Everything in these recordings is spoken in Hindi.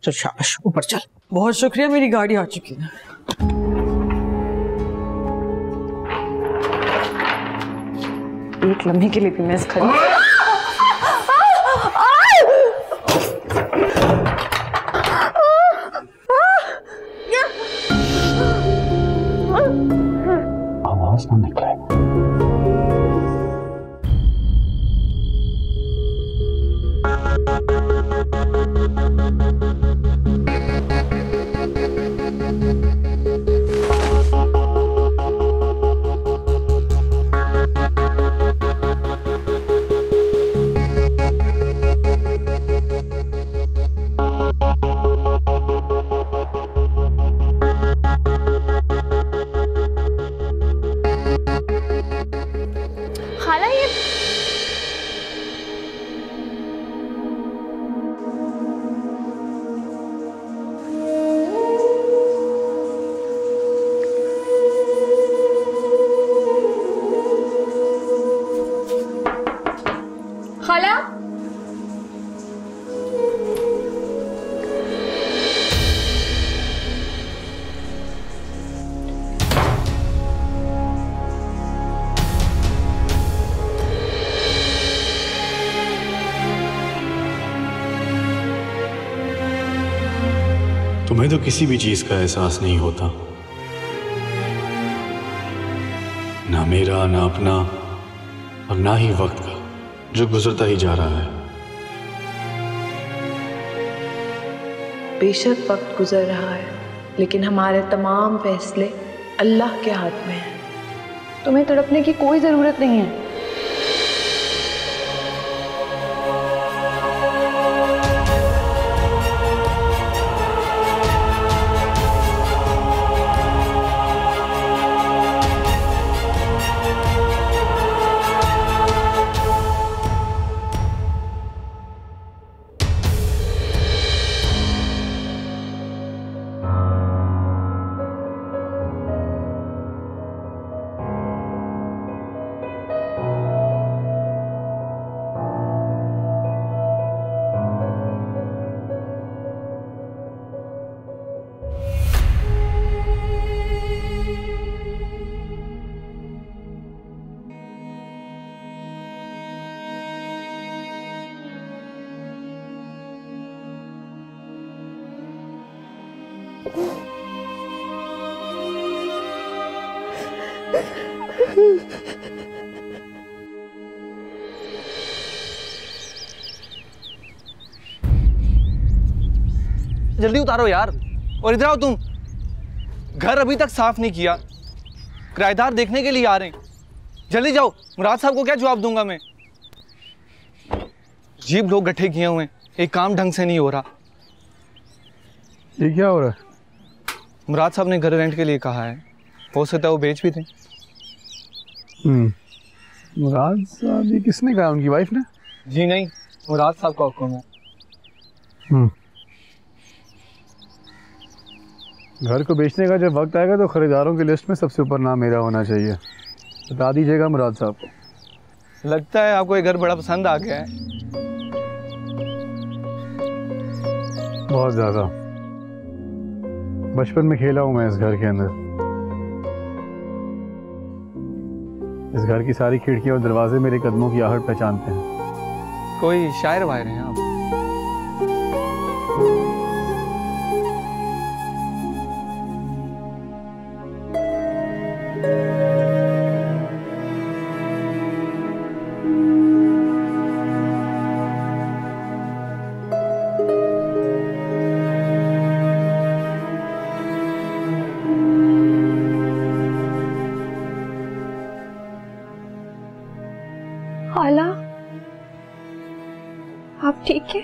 चल शाबाश, ऊपर चल। बहुत शुक्रिया, मेरी गाड़ी आ चुकी है। एक लम्हे के लिए भी मैं इस खड़ी। आवाज ना निकले। खाला ये खाला तुम्हें तो किसी भी चीज का एहसास नहीं होता, ना मेरा, ना अपना, और ना ही वक्त का जो गुजरता ही जा रहा है। बेशक वक्त गुजर रहा है, लेकिन हमारे तमाम फैसले अल्लाह के हाथ में हैं। तुम्हें तड़पने की कोई जरूरत नहीं है। जल्दी उतारो यार। और इधर आओ तुम, घर अभी तक साफ नहीं किया, किराएदार देखने के लिए आ रहे हैं। जल्दी जाओ, मुराद साहब को क्या जवाब दूंगा मैं। अजीब लोग गठे किए हुए हैं, एक काम ढंग से नहीं हो रहा। ये क्या हो रहा है? मुराद साहब ने घर रेंट के लिए कहा है, हो सकता है वो बेच भी दें। मुराद साहब, ये किसने कहा? उनकी वाइफ ने? जी नहीं, मुराद साहब का हुक्म है। घर को बेचने का जब वक्त आएगा तो खरीदारों की लिस्ट में सबसे ऊपर नाम मेरा होना चाहिए। बता दीजिएगा मुराद साहब को। लगता है आपको ये घर बड़ा पसंद आ गया है। बहुत ज्यादा। बचपन में खेला हूं मैं इस घर के अंदर। इस घर की सारी खिड़कियां और दरवाजे मेरे कदमों की आहट पहचानते हैं। कोई शायर वायर हैं आप? खाला, आप ठीक है?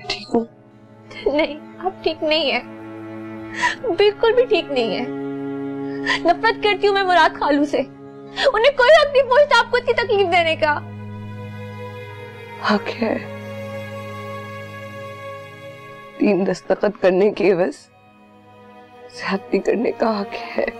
ठीक हूँ। नहीं, आप ठीक नहीं है, बिल्कुल भी ठीक नहीं है। नफरत करती हूँ मैं मुराद खालू से। उन्हें कोई हक नहीं पहुंचता आपको इतनी तकलीफ देने का। हक है, 3 दस्तखत करने की एवज ज्यादती करने का हक है।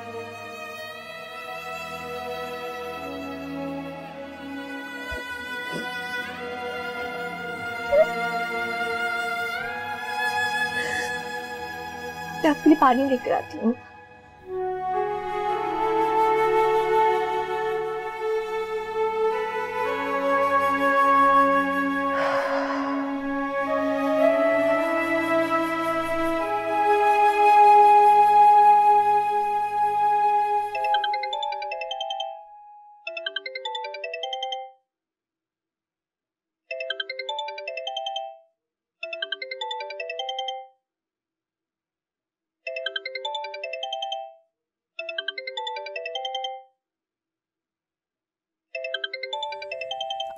मैं आपके लिए पानी लेकर आती हूँ।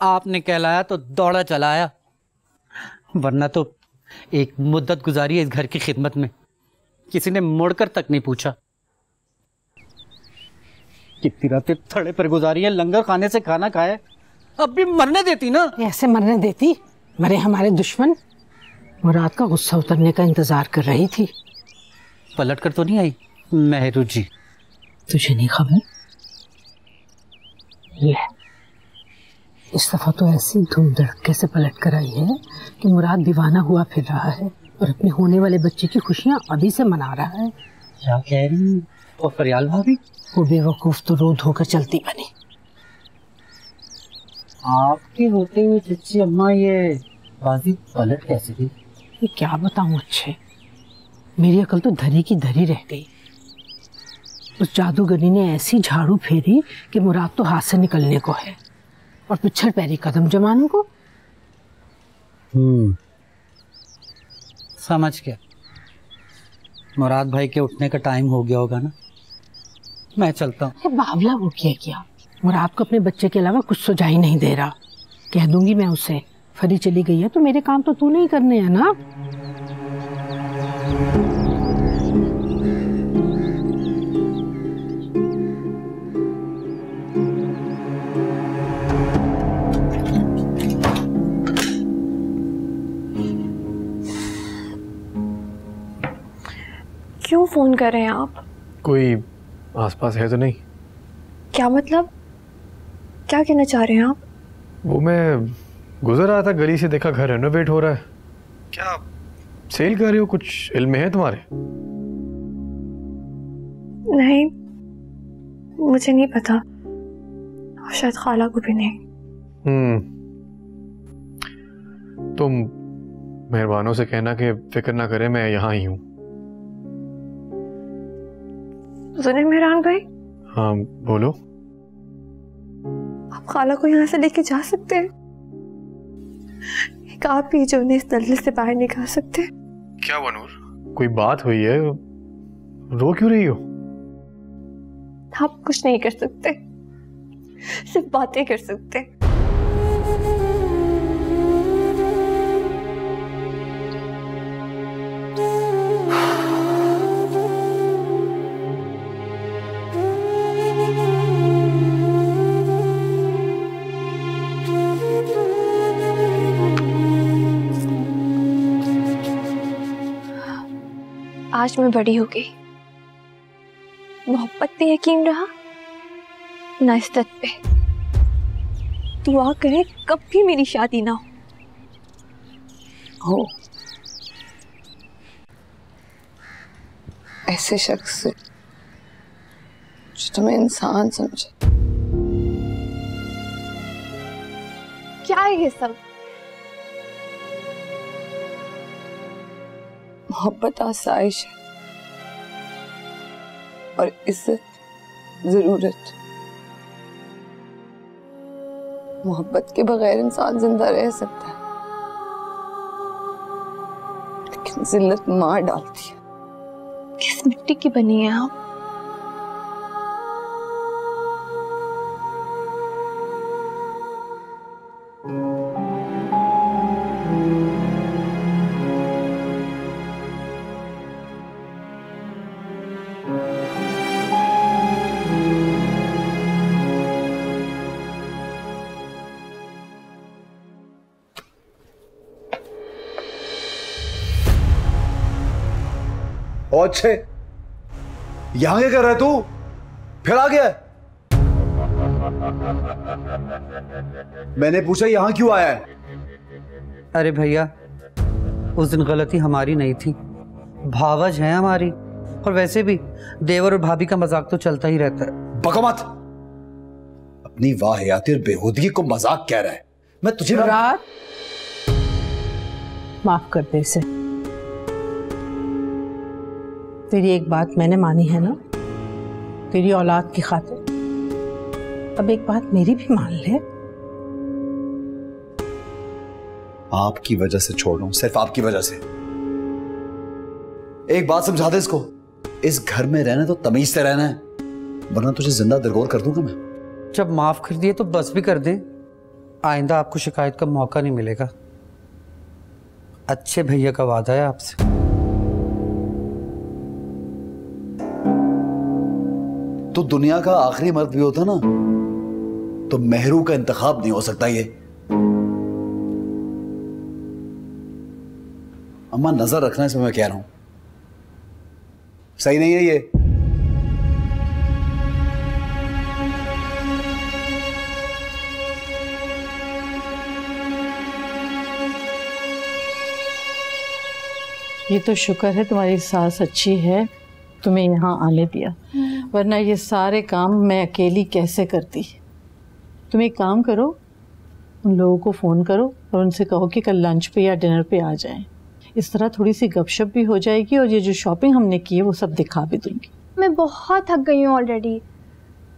आपने कहलाया तो दौड़ा चलाया, वरना तो एक मुद्दत गुजारी है इस घर की खिदमत में, किसी ने मुड़कर तक नहीं पूछा। कितनी रातें थड़े पर गुजारी है, लंगर खाने से खाना खाए, अब भी मरने देती ना। ऐसे मरने देती? मरे हमारे दुश्मन। मुराद का गुस्सा उतरने का इंतजार कर रही थी। पलट कर तो नहीं आई मेहरू जी? तुझे नहीं खबर? ले, इस दफा तो ऐसी धूम धड़के से पलट कर आई है कि मुराद दीवाना हुआ फिर रहा है और अपने होने वाले बच्चे की खुशियां अभी से मना रहा है। क्या कह रही? और फरियाल भाभी? वो बेवकूफ तो रो धोकर चलती बनी। आपके होते हुए चच्ची अम्मा ये बाजी पलट कैसे गई? ये क्या बताऊं अच्छे, मेरी अकल तो धरी की धरी रह गई। उस जादूगरी ने ऐसी झाड़ू फेरी कि मुराद तो हाथ से निकलने को है और पिछड़ पैरी कदम जमाने को। समझ गया, मुराद भाई के उठने का टाइम हो गया होगा ना। मैं चलता हूँ। बावला वो क्या मुराद को अपने बच्चे के अलावा कुछ सुझाई नहीं दे रहा। कह दूंगी मैं उसे, फरी चली गई है तो मेरे काम तो तू नहीं करने हैं ना। क्यों फोन कर रहे हैं आप? कोई आसपास है तो नहीं? क्या मतलब? क्या कहना चाह रहे हैं आप? वो मैं गुजर रहा था गली से, देखा घर रेनोवेट हो रहा है। क्या सेल कर रहे हो? कुछ इल्म है तुम्हारे? नहीं, मुझे नहीं पता, शायद खाला को भी नहीं। तुम मेहरबानों से कहना कि फिक्र ना करे, मैं यहाँ ही हूँ। सुने मेहरान भाई? हाँ बोलो। आप खाला को यहाँ से लेके जा सकते हैं? एक आप ही जो उन्हें इस दलदल से बाहर निकाल सकते हैं। क्या हुआ नूर, कोई बात हुई है? रो क्यों रही हो? आप कुछ नहीं कर सकते, सिर्फ बातें कर सकते। आज मैं बड़ी हो गई, मोहब्बत पे यकीन रहा ना इज्जत पे। दुआ करे कभी मेरी शादी ना हो। ऐसे शख्स से जो तुम्हें इंसान समझे। क्या है ये सब? मोहब्बत आसाइश है और इज्जत जरूरत। मोहब्बत के बगैर इंसान जिंदा रह सकता है, लेकिन जिल्लत मार डालती है। किस मिट्टी की बनी है आप? अच्छे, यहां क्या कर रहा है तू? फिर आ गया? मैंने पूछा यहां क्यों आया है? अरे भैया, उस दिन गलती हमारी नहीं थी, भावज हैं हमारी, और वैसे भी देवर और भाभी का मजाक तो चलता ही रहता है। बको मत, अपनी वाहियाती और बेहूदगी को मजाक कह रहा है। मैं तुझे मुराद, माफ कर दे इसे। तेरी एक बात मैंने मानी है ना, तेरी औलाद की खातिर। अब एक बात मेरी भी मान ले। आपकी वजह से छोड़ रहा हूं, सिर्फ आपकी वजह से। एक बात समझा दे इसको, इस घर में रहना तो तमीज से रहना है, वरना तुझे जिंदा दरगोर कर दूंगा मैं। जब माफ कर दिए तो बस भी कर दे, आइंदा आपको शिकायत का मौका नहीं मिलेगा। अच्छे भैया का वादा है आपसे। तो दुनिया का आखिरी मर्द भी होता ना तो मेहरू का इंतखाब नहीं हो सकता ये। अम्मा नजर रखना इसमें, मैं कह रहा हूं, सही नहीं है ये। ये तो शुक्र है तुम्हारी सास अच्छी है, तुम्हें यहाँ आने दिया, वरना ये सारे काम मैं अकेली कैसे करती। तुम एक काम करो, उन लोगों को फ़ोन करो और उनसे कहो कि कल लंच पे या डिनर पे आ जाएं। इस तरह थोड़ी सी गपशप भी हो जाएगी और ये जो शॉपिंग हमने की है वो सब दिखा भी दूंगी। मैं बहुत थक गई हूँ ऑलरेडी,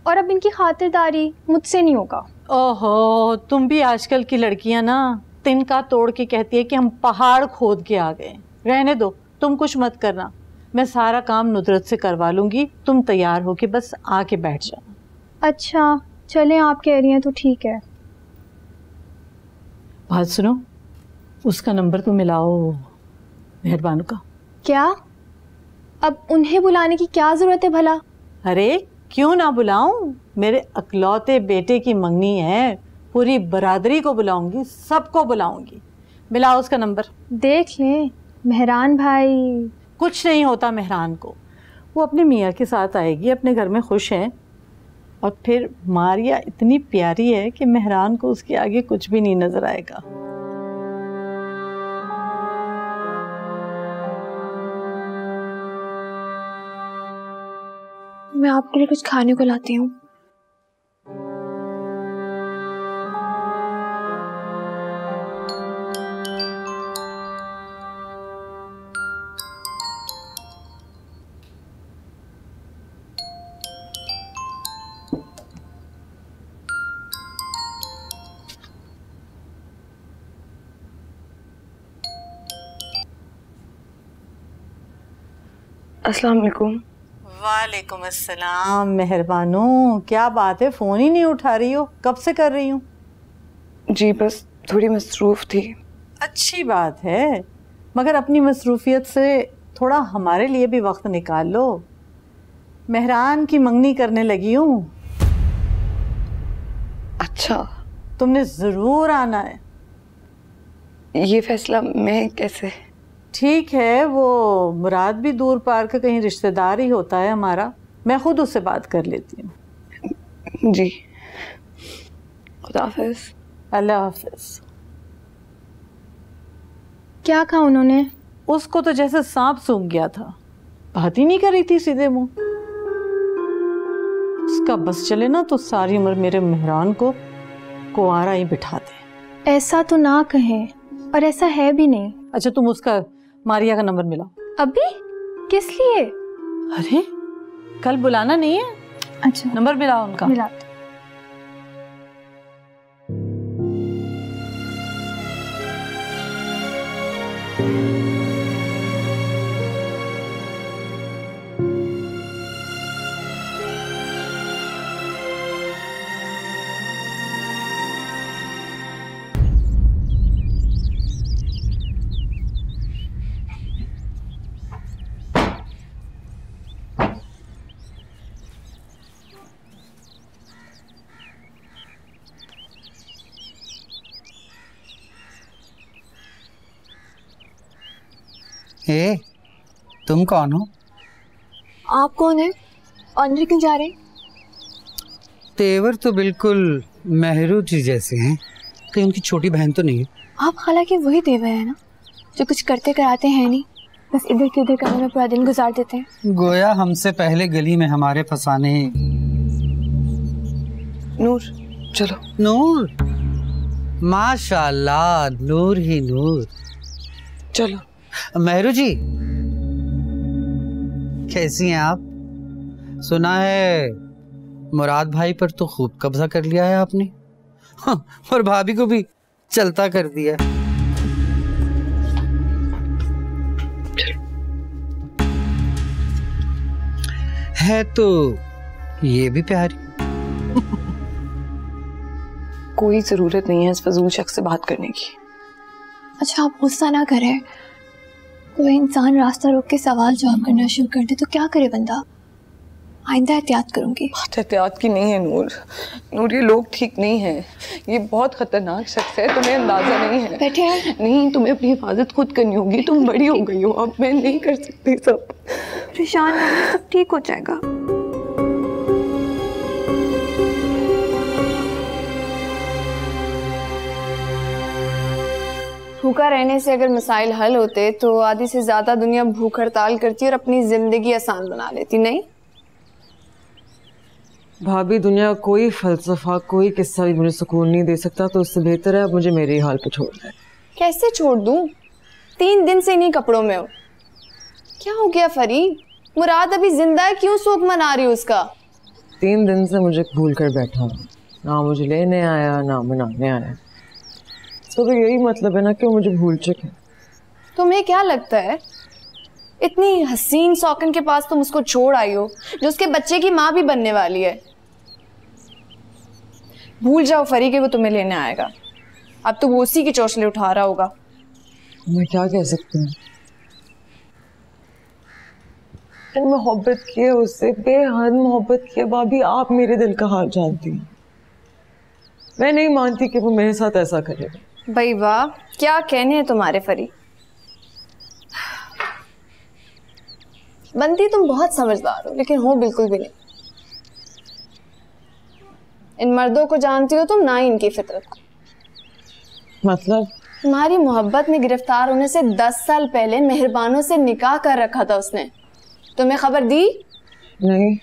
और अब इनकी खातिरदारी मुझसे नहीं होगा। ओहो, तुम भी आजकल की लड़कियां ना तिनका तोड़ के कहती है कि हम पहाड़ खोद के आ गए। रहने दो, तुम कुछ मत करना, मैं सारा काम नुदरत से करवा लूंगी। तुम तैयार हो के बस आके बैठ जाना। अच्छा चलें, आप कह रही हैं तो ठीक है। बात सुनो, उसका नंबर तो मिलाओ मेहरबानों का। क्या? अब उन्हें बुलाने की क्या जरूरत है भला? अरे क्यों ना बुलाऊं, मेरे अकलौते बेटे की मंगनी है, पूरी बरादरी को बुलाऊंगी, सबको बुलाऊंगी। मिलाओ उसका नंबर। देख लें मेहरान भाई। कुछ नहीं होता मेहरान को, वो अपने मियाँ के साथ आएगी, अपने घर में खुश है। और फिर मारिया इतनी प्यारी है कि मेहरान को उसके आगे कुछ भी नहीं नजर आएगा। मैं आपके लिए कुछ खाने को लाती हूँ। अस्सलाम वालेकुम। वालेकुम अस्सलाम। मेहरबानों, क्या बात है, फ़ोन ही नहीं उठा रही हो, कब से कर रही हूँ? जी बस थोड़ी मसरूफ़ थी। अच्छी बात है, मगर अपनी मसरूफियत से थोड़ा हमारे लिए भी वक्त निकाल लो। मेहरान की मंगनी करने लगी हूँ। अच्छा, तुमने ज़रूर आना है। ये फैसला मैं कैसे? ठीक है, वो मुराद भी दूर पार का कहीं रिश्तेदार ही होता है हमारा, मैं खुद उससे बात कर लेती हूँ। जी, खुदा हाफिज़। अल्लाह हाफिज़। क्या कहा उन्होंने? उसको तो जैसे सांप सूंघ गया था, बात ही नहीं कर रही थी सीधे मुंह। उसका बस चले ना तो सारी उम्र मेरे मेहरान को कुंवारा ही बिठा दे। ऐसा तो ना कहें, और ऐसा है भी नहीं। अच्छा तुम उसका मारिया का नंबर मिलाओ। अभी? किस लिए? अरे कल बुलाना नहीं है? अच्छा नंबर मिलाओ उनका। मिलाते। ए, तुम कौन हो? आप कौन है? अंदर क्यों जा रहे? तेवर तो बिल्कुल मेहरू जी जैसे हैं, कहीं उनकी छोटी बहन तो नहीं है? आप खाला के वही देवर है ना जो कुछ करते कराते हैं नहीं। बस इधर की उधर करने में पूरा दिन गुजार देते हैं। गोया हमसे पहले गली में हमारे फसाने। नूर चलो। नूर, माशाल्लाह, नूर ही नूर। चलो। मेहरू जी, कैसी हैं आप? सुना है मुराद भाई पर तो खूब कब्जा कर लिया है आपने। हाँ, और भाभी को भी चलता कर दिया। है तो ये भी प्यारी। कोई जरूरत नहीं है इस फजूल शख्स से बात करने की। अच्छा आप गुस्सा ना करें, कोई इंसान रास्ता रोक के सवाल जवाब करना शुरू कर दे तो क्या करे बंदा। आइंदा एहतियात करूंगी। बात एहतियात की नहीं है नूर। नूर ये लोग ठीक नहीं है, ये बहुत खतरनाक शख्स है, तुम्हें अंदाजा नहीं है। बैठे हैं। नहीं, तुम्हें अपनी हिफाजत खुद करनी होगी, तुम बड़ी हो गई हो, अब मैं नहीं कर सकती सब। परेशान ना हो, सब ठीक हो जाएगा। भूखा रहने से अगर मसाइल हल होते तो आधी से ज्यादा दुनिया भूख हड़ताल करती और अपनी जिंदगी आसान बना लेती, नहीं? भाभी दुनिया कोई फलसफा कोई किस्सा भी मुझे सुकून नहीं दे सकता, तो उससे बेहतर है अब मुझे मेरे हाल पे छोड़ दे। कैसे छोड़ दूं? 3 दिन से इन्हीं कपड़ों में हो। क्या हो गया फरीद? मुराद अभी जिंदा है, क्यों शोक मना रही हो उसका? 3 दिन से मुझे भूल कर बैठा, ना मुझे लेने आया ना मनाने आया। तो यही मतलब है ना कि वो मुझे भूल चुके। तुम्हें क्या लगता है इतनी हसीन सौकन के पास तुम उसको छोड़ आई हो जो उसके बच्चे की माँ भी बनने वाली है? भूल जाओ फरी कि वो तुम्हें लेने आएगा। अब तो वो उसी की चौचले उठा रहा होगा। मैं क्या कह सकती हूँ? मोहब्बत की है उससे, बेहद मोहब्बत की है। भाभी आप मेरे दिल का हाल जानती हैं। मैं नहीं मानती कि वो मेरे साथ ऐसा करेगा। भाई वाह, क्या कहने हैं तुम्हारे फरी। बनती तुम बहुत समझदार हो लेकिन हो बिल्कुल भी नहीं। इन मर्दों को जानती हो तुम, ना ही इनकी फितरत को। मतलब? तुम्हारी मोहब्बत में गिरफ्तार होने से 10 साल पहले मेहरबानों से निकाह कर रखा था उसने। तुम्हें खबर दी? नहीं।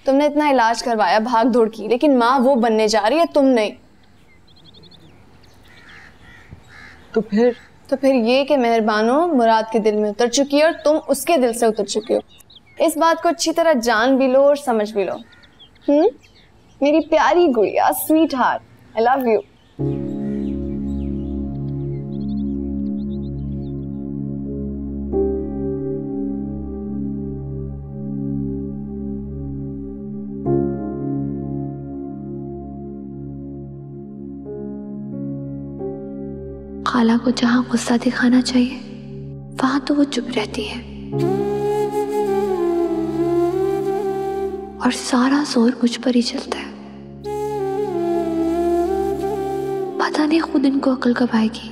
तुमने इतना इलाज करवाया, भाग दौड़ की, लेकिन माँ वो बनने जा रही है, तुम नहीं। तो फिर ये कि मेहरबानों मुराद के दिल में उतर चुकी है और तुम उसके दिल से उतर चुके हो। इस बात को अच्छी तरह जान भी लो और समझ भी लो। मेरी प्यारी गुड़िया, sweet heart, I love you. खाला को जहाँ गुस्सा दिखाना चाहिए वहां तो वो चुप रहती है और सारा जोर मुझ पर ही चलता है। पता नहीं खुद इनको अकल कब आएगी।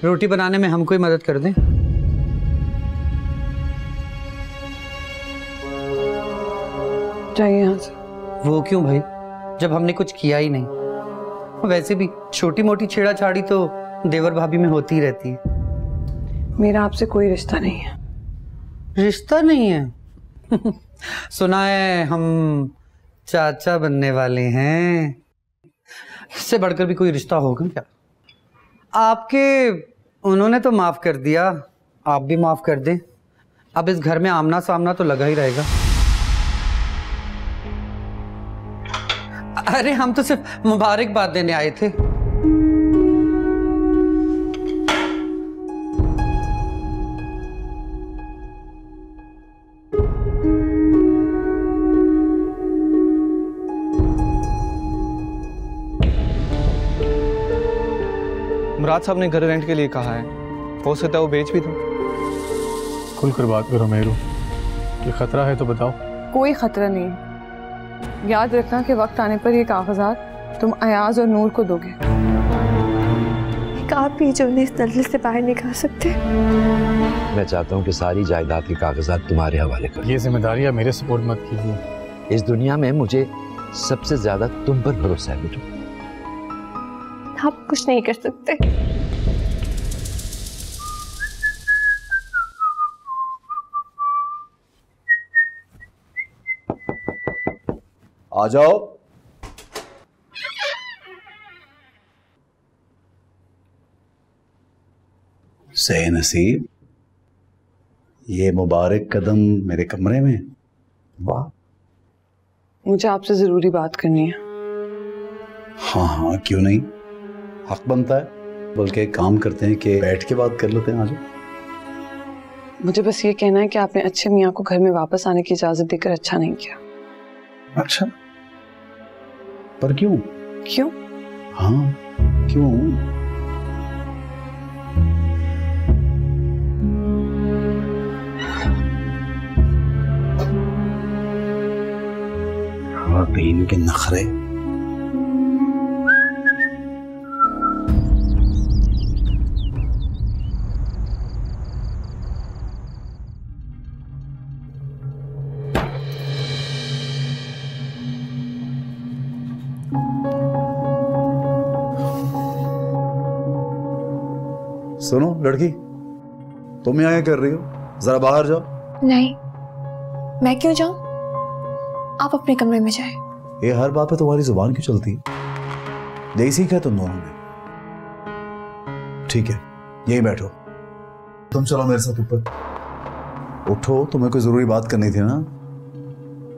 रोटी बनाने में हमको ही मदद कर दें। चाहिए यहाँ से। वो क्यों भाई, जब हमने कुछ किया ही नहीं। वैसे भी छोटी मोटी छेड़ाछाड़ी तो देवर भाभी में होती ही रहती है। मेरा आपसे कोई रिश्ता नहीं है। रिश्ता नहीं है? सुना है हम चाचा बनने वाले हैं। इससे बढ़कर भी कोई रिश्ता होगा क्या? आपके उन्होंने तो माफ कर दिया, आप भी माफ कर दें। अब इस घर में आमना सामना तो लगा ही रहेगा। अरे हम तो सिर्फ मुबारकबाद देने आए थे। मुराद साहब ने घर रेंट के लिए कहा है, हो सकता है वो बेच भी दो। खुलकर बात करो मेहरू, ये खतरा है तो बताओ। कोई खतरा नहीं। याद रखना कि वक्त आने पर ये कागजात तुम अयाज और नूर को दोगे। एक आप ही जो उन्हें इस दलदल से बाहर निकाल सकते हैं। मैं चाहता हूँ कि सारी जायदाद के कागजात तुम्हारे हवाले कर। ये जिम्मेदारियां मेरे सपोर्ट मत कीजिए। इस दुनिया में मुझे सबसे ज्यादा तुम पर भरोसा है बेटू। आप कुछ नहीं कर सकते। आ जाओ। सही नसीब, ये मुबारक कदम मेरे कमरे में। वाह, मुझे आपसे जरूरी बात करनी है। हाँ हाँ, क्यों नहीं, हक बनता है। बल्कि एक काम करते हैं कि बैठ के बात कर लेते हैं। आज मुझे बस ये कहना है कि आपने अच्छे मियाँ को घर में वापस आने की इजाजत देकर अच्छा नहीं किया। अच्छा, पर क्यों? क्यों? हाँ क्यों? तीन के नखरे। सुनो लड़की, तुम यहाँ क्या कर रही हो? जरा बाहर जाओ। नहीं, मैं क्यों जाऊं? आप अपने कमरे में जाएं। ये हर बात पे तुम्हारी जुबान क्यों चलती है? यही सीखा है तुम दोनों ने। ठीक है, यही बैठो। तुम चलो मेरे साथ ऊपर। उठो, तुम्हें कोई जरूरी बात करनी थी ना।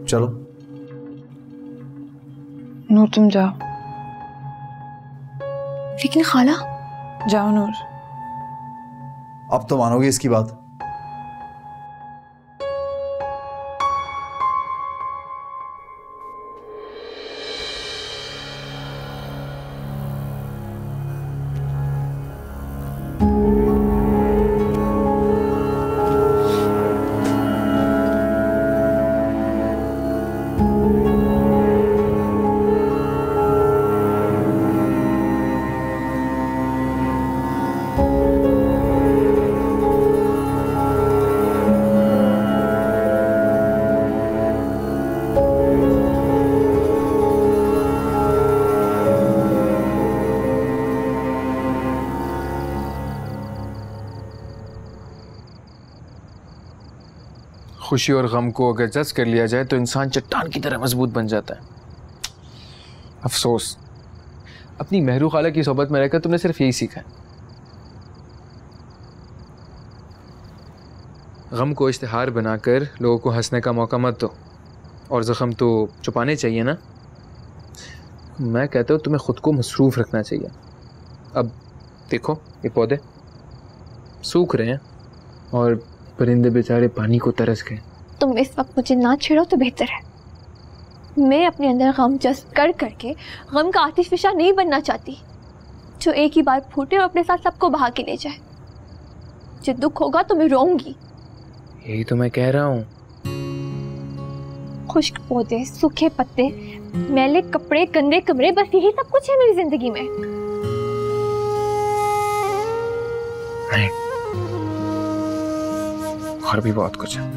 चलो। नूर तुम जाओ। लेकिन खाला। जाओ नूर। अब तो मानोगे इसकी बात? खुशी और गम को अगर जज कर लिया जाए तो इंसान चट्टान की तरह मजबूत बन जाता है। अफसोस, अपनी महरू खाला की सोबत में रहकर तुमने सिर्फ यही सीखा है। गम को इश्तिहार बनाकर लोगों को हंसने का मौका मत दो, और ज़ख्म तो छुपाने चाहिए ना। मैं कहता हूँ तुम्हें खुद को मसरूफ़ रखना चाहिए। अब देखो, ये पौधे सूख रहे हैं और परिंदे बेचारे पानी को तरस गए। तुम इस वक्त मुझे ना छेड़ो तो बेहतर है। मैं अपने अंदर गम जज्ब कर करके गम का आतिशफिशा नहीं बनना चाहती, जो एक ही बार फूटे और अपने साथ सबको बहा के ले जाए। जब दुख होगा तो मैं रोऊंगी। यही तो मैं कह रहा हूँ। खुश्क पौधे, सूखे पत्ते, मैले कपड़े, गंदे कमरे, बस यही सब कुछ है मेरी जिंदगी में। नहीं, और भी बहुत कुछ है।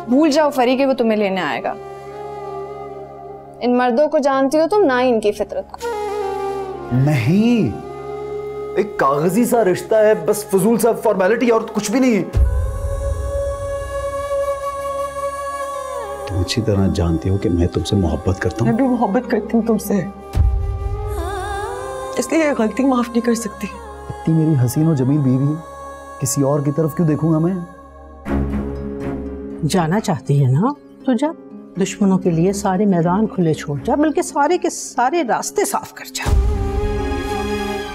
भूल जाओ फरी कि वो तुम्हें लेने आएगा। इन मर्दों को जानती हो तुम, ना ही इनकी फितरत को। नहीं, एक कागजी सा रिश्ता है, बस फजूल सा फॉर्मेलिटी और कुछ भी नहीं है। तुम अच्छी तरह जानती हो कि मैं तुमसे मोहब्बत करता हूँ। मैं भी मोहब्बत करती हूँ तुमसे, इसलिए ये गलती माफ नहीं कर सकती। इतनी मेरी हसीन और जमील बीवी है, किसी और की तरफ क्यों देखूंगा मैं? जाना चाहती है ना तो जा, दुश्मनों के लिए सारे मैदान खुले छोड़ जा, बल्कि सारे के सारे रास्ते साफ कर जा।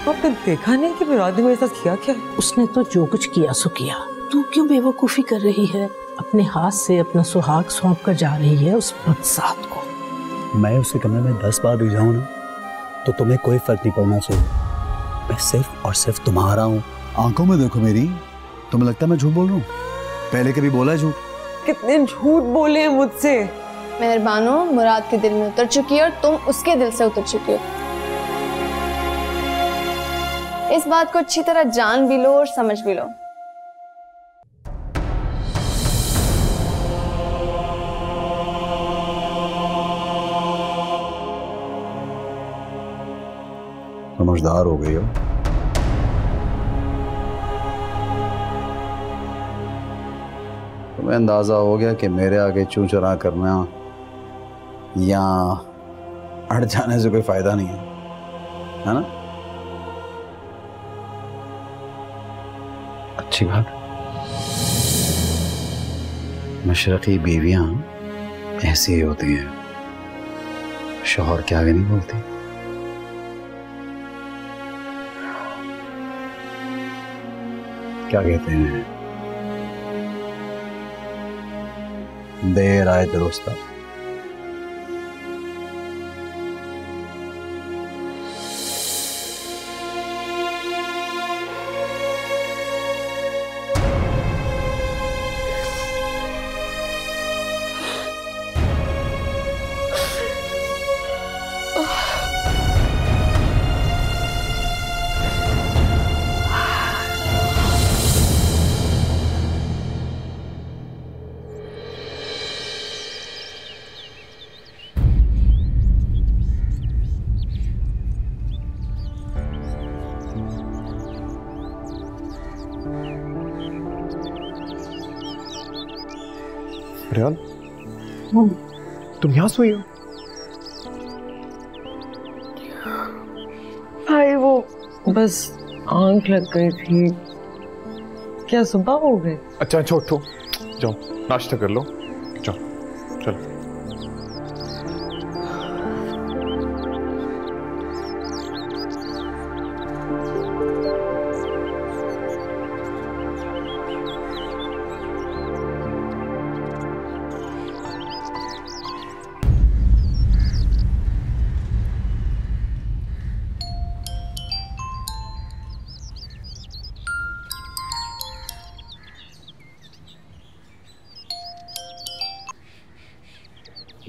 आपने देखा नहीं कि मुराद ने मेरे साथ किया क्या? उसने तो जो कुछ किया सो किया। तू क्यों बेवकूफी कर रही है? अपने हाथ से अपना सुहाग सौंप कर जा रही है उस बदसात को। मैं उसके कमरे में 10 बार भी जाऊं ना तो तुम्हें कोई फर्क नहीं पड़ना चाहिए। मैं सिर्फ और सिर्फ तुम्हारा हूँ। आंखों में देखो मेरी, तुम्हें लगता है मैं झूठ बोल रहा हूँ? पहले कभी बोला है झूठ? कितने झूठ बोले हैं मुझसे। मेहरबानो मुराद के दिल में उतर चुकी है और तुम उसके दिल से उतर चुके हो। इस बात को अच्छी तरह जान भी लो और समझ भी लो। समझदार हो गई हो। तुम्हें अंदाजा हो गया कि मेरे आगे चू चरा करना या अड़ जाने से कोई फायदा नहीं है ना? अच्छी बात। मशरकी बीवियां ऐसी ही होती हैं, शौहर के आगे नहीं बोलती। क्या कहते हैं, देर आए दुरुस्त। रियान, तुम यहाँ सोई हो? भाई वो बस आंख लग गई थी। क्या सुबह हो गई? अच्छा अच्छा, उठो, जाओ नाश्ता कर लो, जाओ चलो।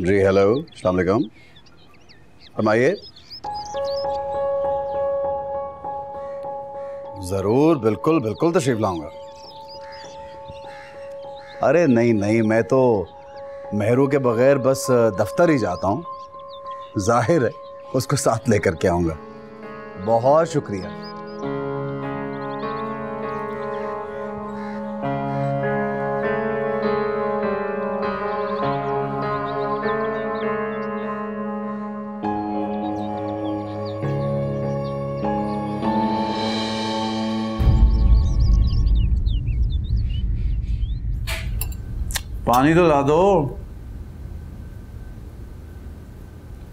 जी हेलो, अस्सलाम वालेकुम। फरमाइए। जरूर, बिल्कुल बिल्कुल तशरीफ लाऊंगा। अरे नहीं नहीं, मैं तो मेहरू के बगैर बस दफ्तर ही जाता हूँ। जाहिर है उसको साथ लेकर के आऊंगा। बहुत शुक्रिया। पानी तो ला दो।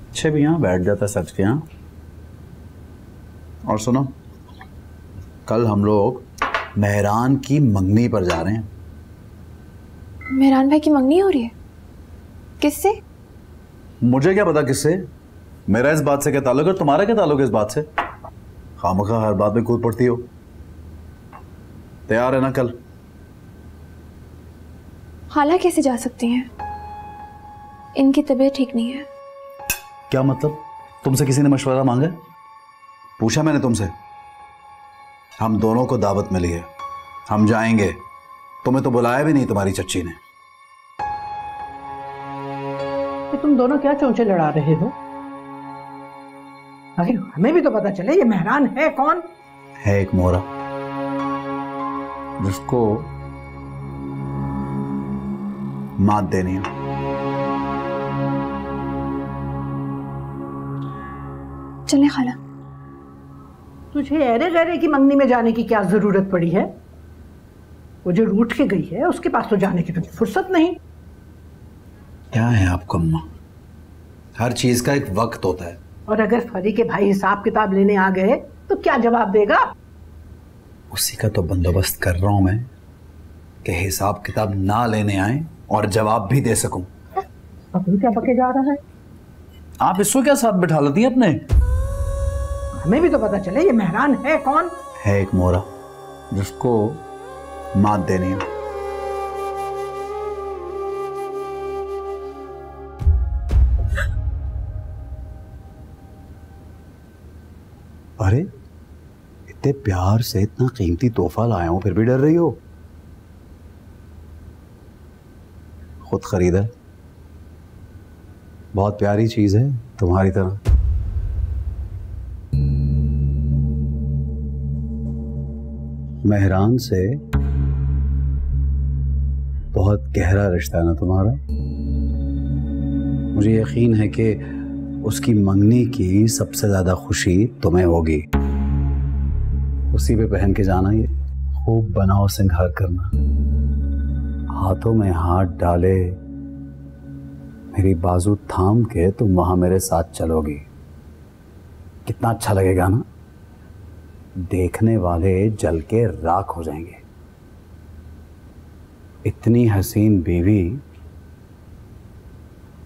अच्छे भी यहाँ बैठ जाता सच के यहाँ। और सुनो, कल हम लोग मेहरान की मंगनी पर जा रहे हैं। मेहरान भाई की मंगनी हो रही है? किससे? मुझे क्या पता किससे। मेरा इस बात से क्या ताल्लुक है, तुम्हारा क्या ताल्लुक है इस बात से? खामखा हर बात में कूद पड़ती हो। तैयार है ना कल? खाला कैसे जा सकती हैं? इनकी तबीयत ठीक नहीं है। क्या मतलब? तुमसे किसी ने मशवरा मांगा? पूछा मैंने तुमसे? हम दोनों को दावत मिली है, हम जाएंगे। तुम्हें तो बुलाया भी नहीं तुम्हारी चच्ची ने। तो तुम दोनों क्या चौंचे लड़ा रहे हो? आखिर हमें भी तो पता चले ये मेहरान है कौन? है एक मोहरा जिसको मात देनी है। चले खाला। तुझे अरे गहरे की मंगनी में जाने की क्या जरूरत पड़ी है? वो जो रूठ के गई है उसके पास तो जाने की तुझे फुर्सत नहीं। क्या है आपको अम्मा, हर चीज का एक वक्त होता है। और अगर फरी के भाई हिसाब किताब लेने आ गए तो क्या जवाब देगा? उसी का तो बंदोबस्त कर रहा हूं मैं कि हिसाब किताब ना लेने आए और जवाब भी दे सकूं। अब क्या पके जा रहा है? आप इसको क्या साथ बिठा लेती हैं अपने? हमें भी तो पता चले ये मेहरान है कौन? है एक मोहरा जिसको मात देनी हो। अरे इतने प्यार से इतना कीमती तोहफा लाया हूं, फिर भी डर रही हो? खुद खरीदा, बहुत प्यारी चीज है तुम्हारी तरह। मेहरान से बहुत गहरा रिश्ता है ना तुम्हारा। मुझे यकीन है कि उसकी मंगनी की सबसे ज्यादा खुशी तुम्हें होगी। उसी पे पहन के जाना, ये खूब बनाओ सिंगार करना, हाथों में हाथ डाले मेरी बाजू थाम के तुम वहां मेरे साथ चलोगी। कितना अच्छा लगेगा ना, देखने वाले जल के राख हो जाएंगे। इतनी हसीन बीवी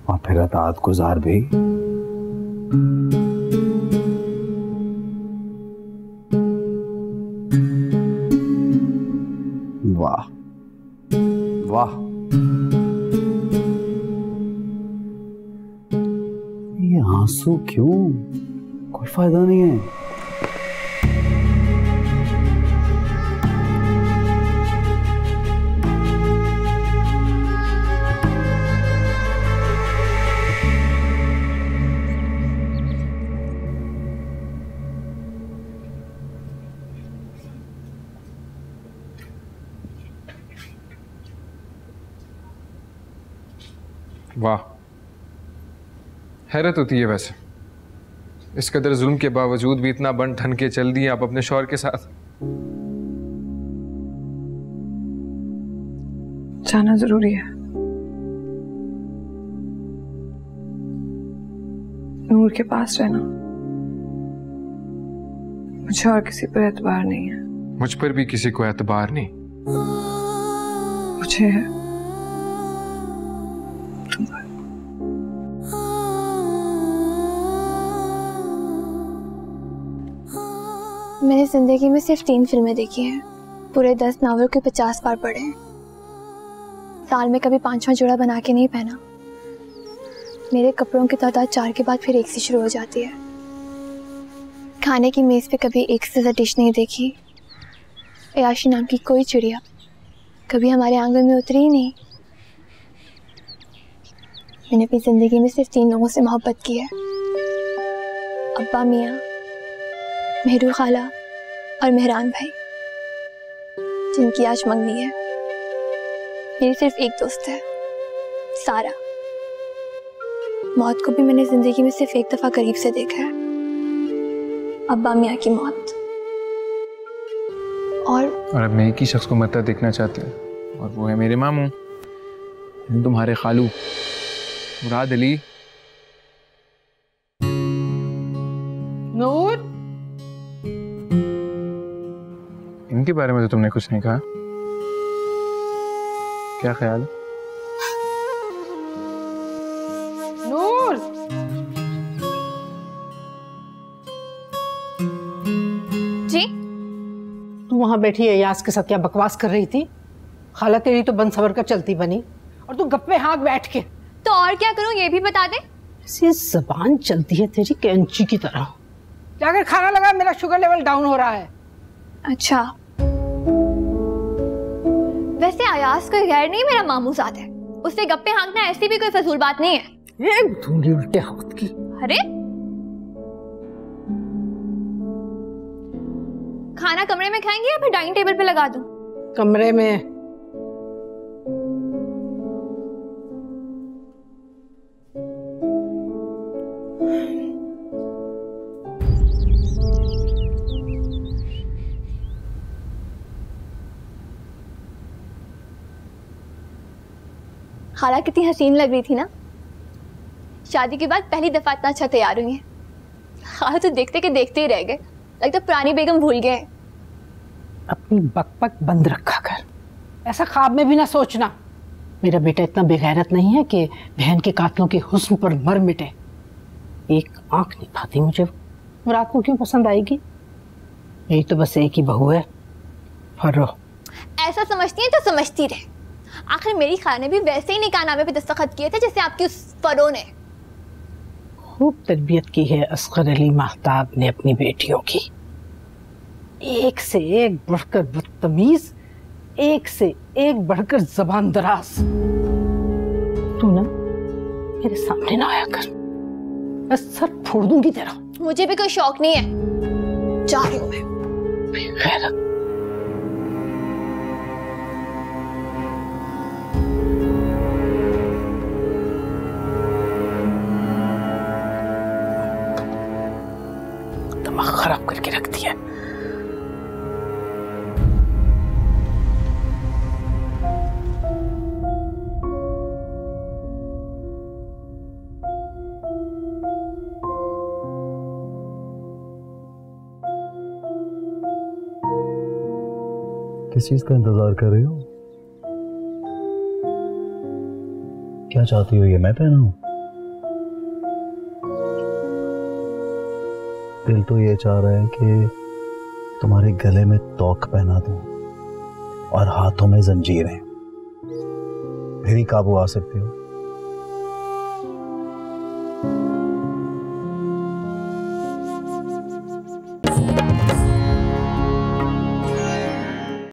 और फिर अतात गुजार भी। वाह वाह, ये आंसू क्यों? कोई फायदा नहीं है। वाह, हैरत होती है वैसे, इस कदर जुल्म के बावजूद भी इतना बन ठन के चल दिए आप अपने शौहर के साथ। जाना जरूरी है। नूर के पास रहना। मुझे और किसी पर एतबार नहीं है। मुझ पर भी किसी को एतबार नहीं। मुझे है तुम पर। मैंने जिंदगी में सिर्फ 3 फिल्में देखी हैं, पूरे 10 नावल के 50 बार पढ़े हैं। साल में कभी 5वां जोड़ा बना के नहीं पहना। मेरे कपड़ों की तादाद 4 के बाद फिर 1 से शुरू हो जाती है। खाने की मेज पे कभी 1 से ज़्यादा डिश नहीं देखी। अयाशी नाम की कोई चिड़िया कभी हमारे आंगन में उतरी ही नहीं। मैंने अपनी जिंदगी में सिर्फ 3 लोगों से मोहब्बत की है, अब्बा मियाँ, मेहरू खाला और मेहरान भाई, जिनकी आज मंगनी है। मेरी सिर्फ एक दोस्त है, सारा। मौत को भी मैंने जिंदगी में सिर्फ 1 दफा करीब से देखा है, अब्बा मियाँ की मौत। और अब मैं एक ही शख्स को मरता देखना चाहती हूँ, और वो है मेरे मामू, तुम्हारे खालू मुराद अली। नूर, इनके बारे में तो तुमने कुछ नहीं कहा, क्या ख्याल है? नूर, जी? तू वहां बैठी अयाज के साथ क्या बकवास कर रही थी? खाला तेरी तो बन सवर कर चलती बनी और तू गप्पे हाँक बैठ के। तो और क्या करूं ये भी बता दे। ऐसी जबान चलती है तेरी कैंची की तरह। जाकर खाना लगा, मेरा शुगर लेवल डाउन हो रहा है। अच्छा, वैसे अयाज कोई गैर नहीं, मेरा मामूजाद है। उससे गप्पे हाँकना ऐसी भी कोई फजूल बात नहीं है। एक धूली उल्टे हाथ की। अरे खाना कमरे में खाएंगे या फिर डाइनिंग टेबल पे लगा दूं? कमरे में। खाला कितनी हसीन लग रही थी ना। शादी के बाद पहली दफा इतना अच्छा तैयार हुई है। खाला तो देखते के देखते ही रह गए, लगता पुरानी बेगम भूल गए। अपनी बकबक बंद रखा कर, ऐसा ख्वाब में भी ना सोचना। मेरा बेटा इतना बेगैरत नहीं है कि बहन के कातलों के हुस्न पर मर मिटे। एक आंख नहीं पाती मुझे। मुराद को क्यों पसंद आएगी? यही तो बस एक ही बहू है, फर्रो। ऐसा समझती हैं तो समझती रहे। आखिर मेरी खाला ने भी वैसे ही निकाहनामे पे दस्तखत किए थे जैसे आपकी उस फरो ने। खूब तरबियत की है असगर अली महताब ने अपनी बेटियों की, एक से एक बढ़कर बदतमीज, एक से एक बढ़कर जबान दराज। तू ना मेरे सामने ना आया कर, मैं सर फोड़ दूंगी तेरा। मुझे भी कोई शौक नहीं है, जा रही हूं मैं। बेगैरत। दिमाग खराब करके रख दिया। किस चीज का इंतजार कर रही हो? क्या चाहती हो ये मैं पहनाऊं? दिल तो ये चाह रहा है कि तुम्हारे गले में तोक पहना दूं और हाथों में जंजीरें, फिर ही काबू आ सकती हो।